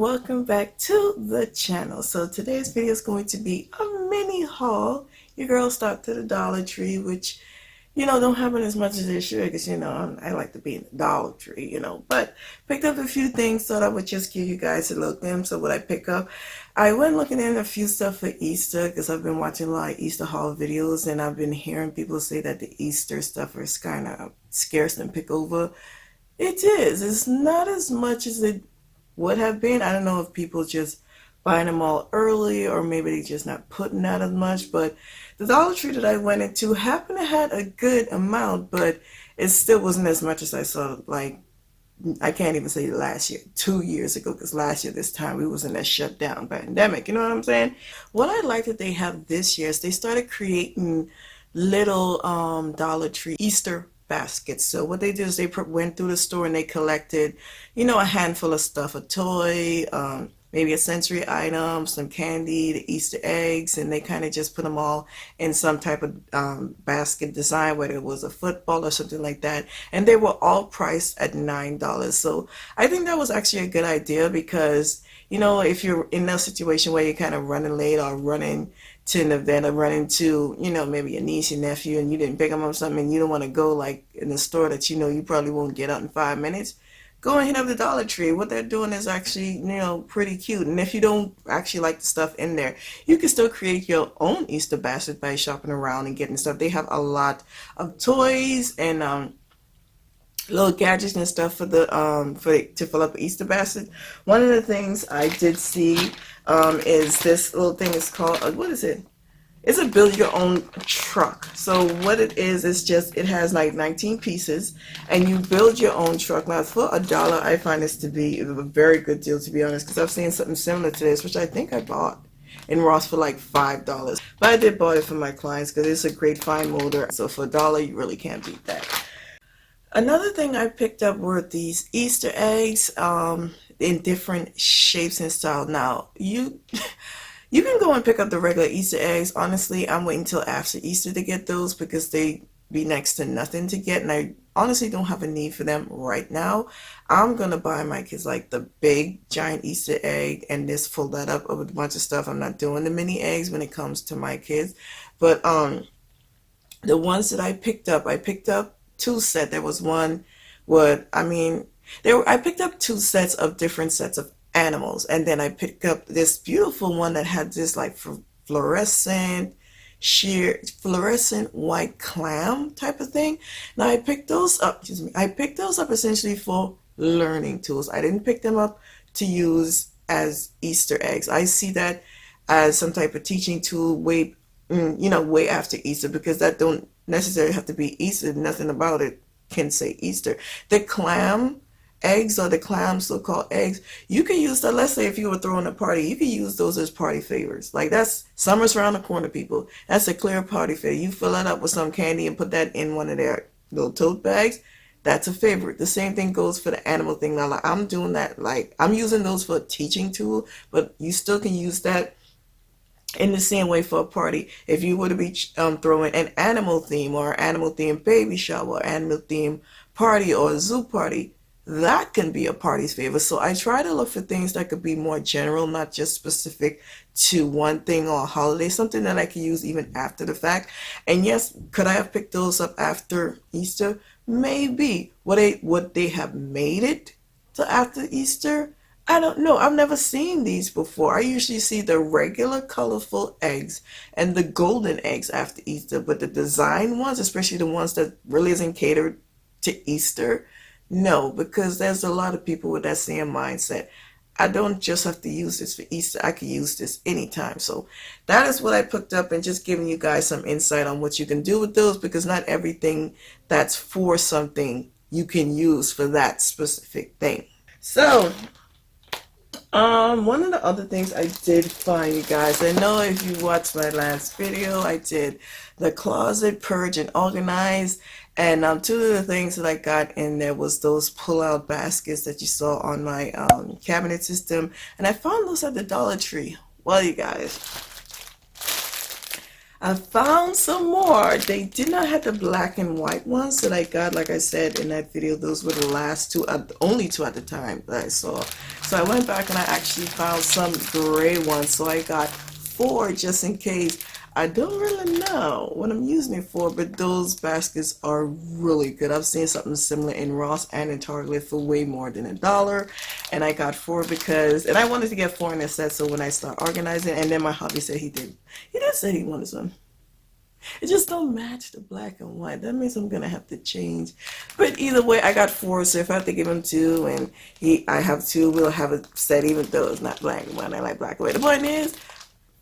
welcome back to the channel. So today's video is going to be a mini haul. Your girl stopped at the Dollar Tree, which don't happen as much as it should, because I like to be in the Dollar Tree, but picked up a few things. Thought I would just give you guys a little glimpse of what I pick up. I went looking in a few stuff for Easter because I've been watching a lot of Easter haul videos, and I've been hearing people say that the Easter stuff is kind of scarce and pick over. It is. It's not as much as it would have been. I don't know if people just buying them all early, or maybe they just not putting out as much, but the Dollar Tree that I went into happened to had a good amount, but it still wasn't as much as I saw. Like, I can't even say last year, 2 years ago, because last year this time we was in that shutdown pandemic, you know what I'm saying? What I like that they have this year is they started creating little Dollar Tree Easter baskets. So what they did is they went through the store and they collected, a handful of stuff, a toy, maybe a sensory item, some candy, the Easter eggs, and they kind of just put them all in some type of basket design, whether it was a football or something like that. And they were all priced at $9. So I think that was actually a good idea because, if you're in a situation where you're kind of running late or running to an event or running to, maybe a niece, your nephew, and you didn't pick them up something and you don't want to go like in the store that you probably won't get out in 5 minutes, go and hit up the Dollar Tree. What they're doing is actually, pretty cute. And if you don't actually like the stuff in there, you can still create your own Easter basket by shopping around and getting stuff. They have a lot of toys and little gadgets and stuff for the to fill up an Easter basket. One of the things I did see is this little thing. Is called what is it? It's a build your own truck. So what it is just it has like 19 pieces and you build your own truck. Now for $1, I find this to be a very good deal, to be honest, because I've seen something similar to this, which I think I bought in Ross for like $5. But I did buy it for my clients because it's a great fine molder. So for $1, you really can't beat that. Another thing I picked up were these Easter eggs in different shapes and style. Now you can go and pick up the regular Easter eggs. Honestly, I'm waiting till after Easter to get those because they be next to nothing to get, and I honestly don't have a need for them right now. I'm gonna buy my kids like the big giant Easter egg and just fill that up with a bunch of stuff. I'm not doing the mini eggs when it comes to my kids, but the ones that I picked up two sets. There was one, I picked up two sets of different sets of animals, and then I picked up this beautiful one that had this like fluorescent white clam type of thing. Now I picked those up, essentially for learning tools. I didn't pick them up to use as Easter eggs. I see that as some type of teaching tool way after Easter, because that don't necessarily have to be Easter. Nothing about it can say Easter. The clam eggs, or the clam so-called eggs, you can use that. Let's say if you were throwing a party, you can use those as party favors. Like, that's summer's around the corner, people. That's a clear party favor. You fill it up with some candy and put that in one of their little tote bags. That's a favorite. The same thing goes for the animal thing. Now, like, I'm doing that. Like, I'm using those for a teaching tool, but you still can use that in the same way for a party. If you were to be throwing an animal theme or animal themed baby shower or animal themed party or a zoo party, that can be a party's favor. So I try to look for things that could be more general, not just specific to one thing or a holiday, something that I can use even after the fact. And yes, could I have picked those up after Easter? Maybe. Would they have made it to after Easter? I don't know. I've never seen these before. I usually see the regular colorful eggs and the golden eggs after Easter, but the design ones, especially the ones that really isn't catered to Easter, no, because there's a lot of people with that same mindset. I don't just have to use this for Easter. I can use this anytime. So that is what I picked up, and just giving you guys some insight on what you can do with those, because not everything that's for something you can use for that specific thing. So one of the other things I did find, you guys, I know if you watched my last video, I did the closet purge and organize, and two of the things that I got in there was those pull-out baskets that you saw on my cabinet system, and I found those at the Dollar Tree. Well, you guys, I found some more. They did not have the black and white ones that I got. Like I said in that video, those were the last two, only two at the time that I saw. So I went back and I actually found some gray ones. So I got four just in case. I don't really know what I'm using it for, but those baskets are really good. I've seen something similar in Ross and in Target for way more than $1. And I got four because, and I wanted to get four in a set so when I start organizing, and then my hubby said he did say he wanted some. It just don't match the black and white. That means I'm gonna have to change. But either way, I got four, so if I have to give him two and I have two, we'll have a set even though it's not black and white. I like black and white. The point is,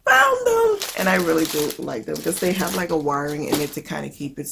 found them, and I really do like them because they have like a wiring in it to kind of keep it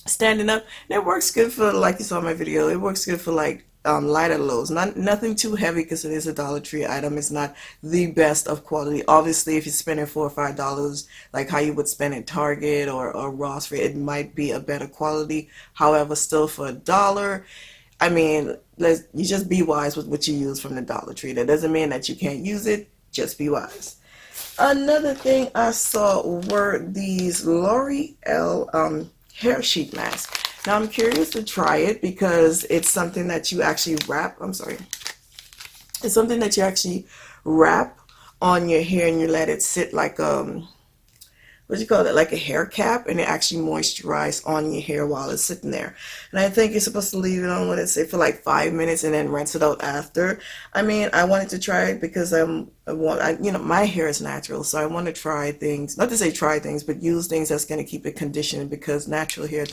standing up. And it works good for, like you saw in my video, it works good for like lighter loads. Nothing too heavy because it is a Dollar Tree item. It's not the best of quality. Obviously, if you're spending $4 or $5 like how you would spend at Target or Ross, for it might be a better quality. However, still for $1, I mean, you just be wise with what you use from the Dollar Tree. That doesn't mean that you can't use it. Just be wise. Another thing I saw were these L'Oreal hair sheet masks. Now I'm curious to try it because it's something that you actually wrap. I'm sorry. It's something that you actually wrap on your hair and you let it sit like what do you call it, like a hair cap, and it actually moisturizes on your hair while it's sitting there. And I think you're supposed to leave it on, what it say, for like 5 minutes and then rinse it out after. I mean, I wanted to try it because my hair is natural, so I want to try things, not to say try things, but use things that's going to keep it conditioned because natural hair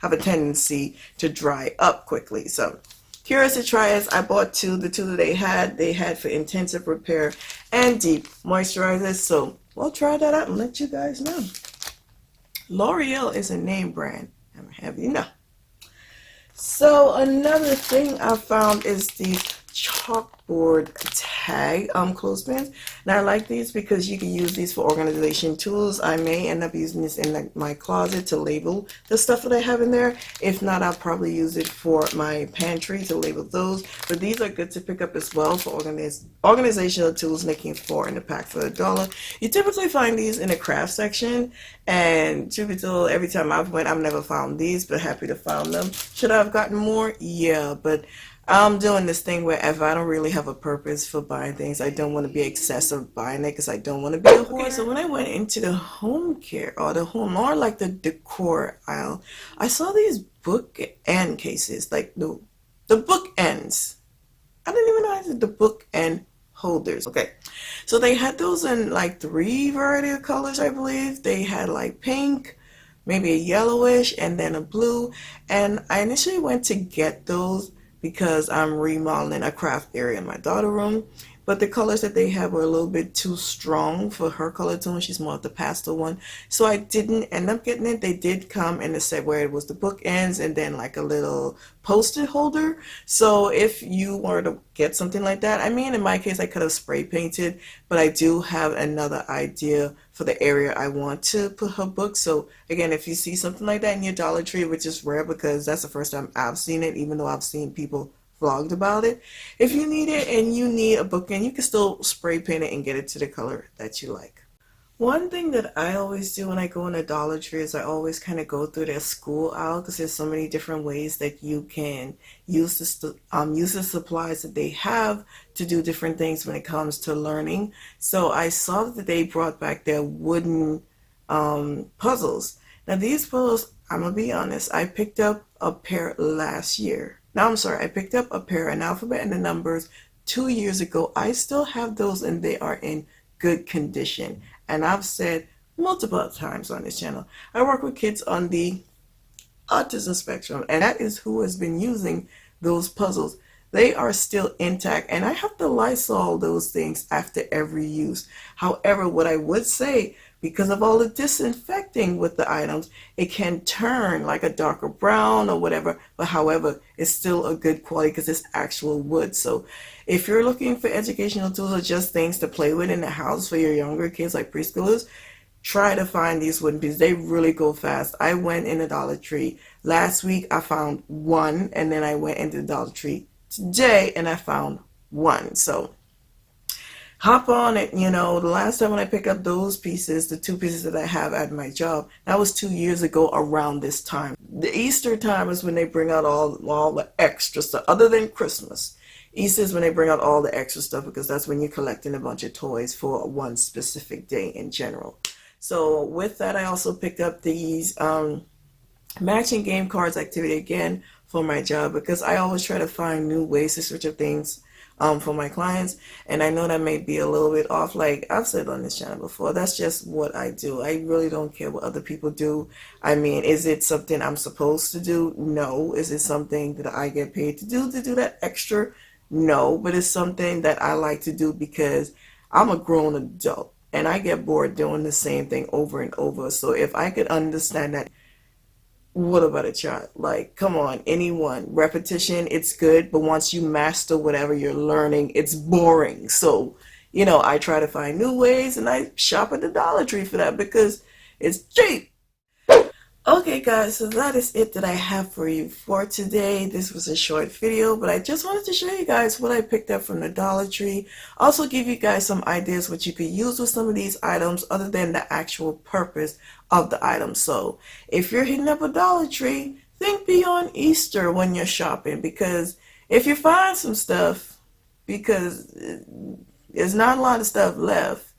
have a tendency to dry up quickly. So curious to try it. I bought two. The two that they had for intensive repair and deep moisturizers. So we'll try that out and let you guys know. L'Oreal is a name brand. I'm happy you know. So another thing I found is these chalkboard tag clothespins. Now I like these because you can use these for organization tools. I may end up using this in my closet to label the stuff that I have in there. If not, I'll probably use it for my pantry to label those. But these are good to pick up as well for organizational tools, making 4 in the pack for $1. You typically find these in the craft section, and truth be told, every time I've went, I've never found these, but happy to find them. Should I have gotten more? Yeah, but I'm doing this thing where if I don't really have a purpose for buying things, I don't want to be excessive buying it because I don't want to be a hoarder. Okay, so when I went into the home care or more like the decor aisle, I saw these bookend cases, like the bookends. I didn't even know I said the bookend holders. Okay, so they had those in like 3 variety of colors, I believe. They had like pink, maybe a yellowish, and then a blue. And I initially went to get those because I'm remodeling a craft area in my daughter's room. But the colors that they have were a little bit too strong for her color tone. She's more of the pastel one. So I didn't end up getting it. They did come in a set where it was the bookends and then like a little post-it holder. So if you were to get something like that, I mean, in my case, I could have spray painted, but I do have another idea for the area I want to put her book. So again, if you see something like that in your Dollar Tree, which is rare because that's the first time I've seen it, even though I've seen people vlogged about it. If you need it and you need a bookend, you can still spray paint it and get it to the color that you like. One thing that I always do when I go in a Dollar Tree is I always kind of go through their school aisle because there's so many different ways that you can use the supplies that they have to do different things when it comes to learning. So I saw that they brought back their wooden puzzles. Now these puzzles, I'm gonna be honest, I picked up a pair last year. Now, I'm sorry, I picked up a pair, an alphabet and the numbers 2 years ago. I still have those and they are in good condition. And I've said multiple times on this channel, I work with kids on the autism spectrum, and that is who has been using those puzzles. They are still intact, and I have to Lysol those things after every use. However, what I would say, because of all the disinfecting with the items, it can turn like a darker brown or whatever, but however, it's still a good quality because it's actual wood. So if you're looking for educational tools or just things to play with in the house for your younger kids like preschoolers, try to find these wooden pieces. They really go fast. I went in the Dollar Tree last week, I found one, and then I went into the Dollar Tree today and I found one. So hop on it. You know, the last time when I picked up those pieces, the two pieces that I have at my job, that was 2 years ago around this time. The Easter time is when they bring out all the extra stuff, other than Christmas. Easter is when they bring out all the extra stuff because that's when you're collecting a bunch of toys for one specific day in general. So with that, I also picked up these matching game cards activity again for my job because I always try to find new ways to switch up things for my clients. And I know that may be a little bit off, like I've said on this channel before, that's just what I do. I really don't care what other people do. I mean, is it something I'm supposed to do? No. Is it something that I get paid to do that extra? No. But it's something that I like to do because I'm a grown adult and I get bored doing the same thing over and over. So if I could understand that, what about a child? Like, come on, anyone. Repetition, it's good, but once you master whatever you're learning, it's boring. So, you know, I try to find new ways and I shop at the Dollar Tree for that because it's cheap. Okay guys, so that is it that I have for you for today. This was a short video, but I just wanted to show you guys what I picked up from the Dollar Tree. Also give you guys some ideas what you could use with some of these items other than the actual purpose of the item. So if you're hitting up a Dollar Tree, think beyond Easter when you're shopping, because if you find some stuff, because there's not a lot of stuff left,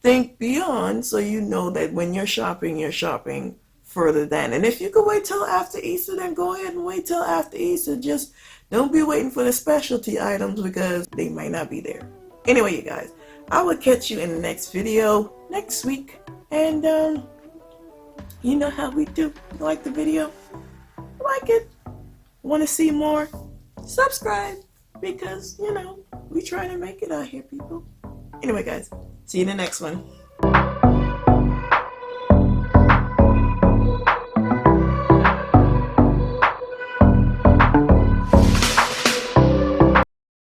think beyond so you know that when you're shopping further than. And if you could wait till after Easter, then go ahead and wait till after Easter. Just don't be waiting for the specialty items because they might not be there. Anyway, you guys, I will catch you in the next video next week. And you know how we do. Like the video? Like it? Want to see more? Subscribe, because, you know, we trying to make it out here, people. Anyway, guys, see you in the next one.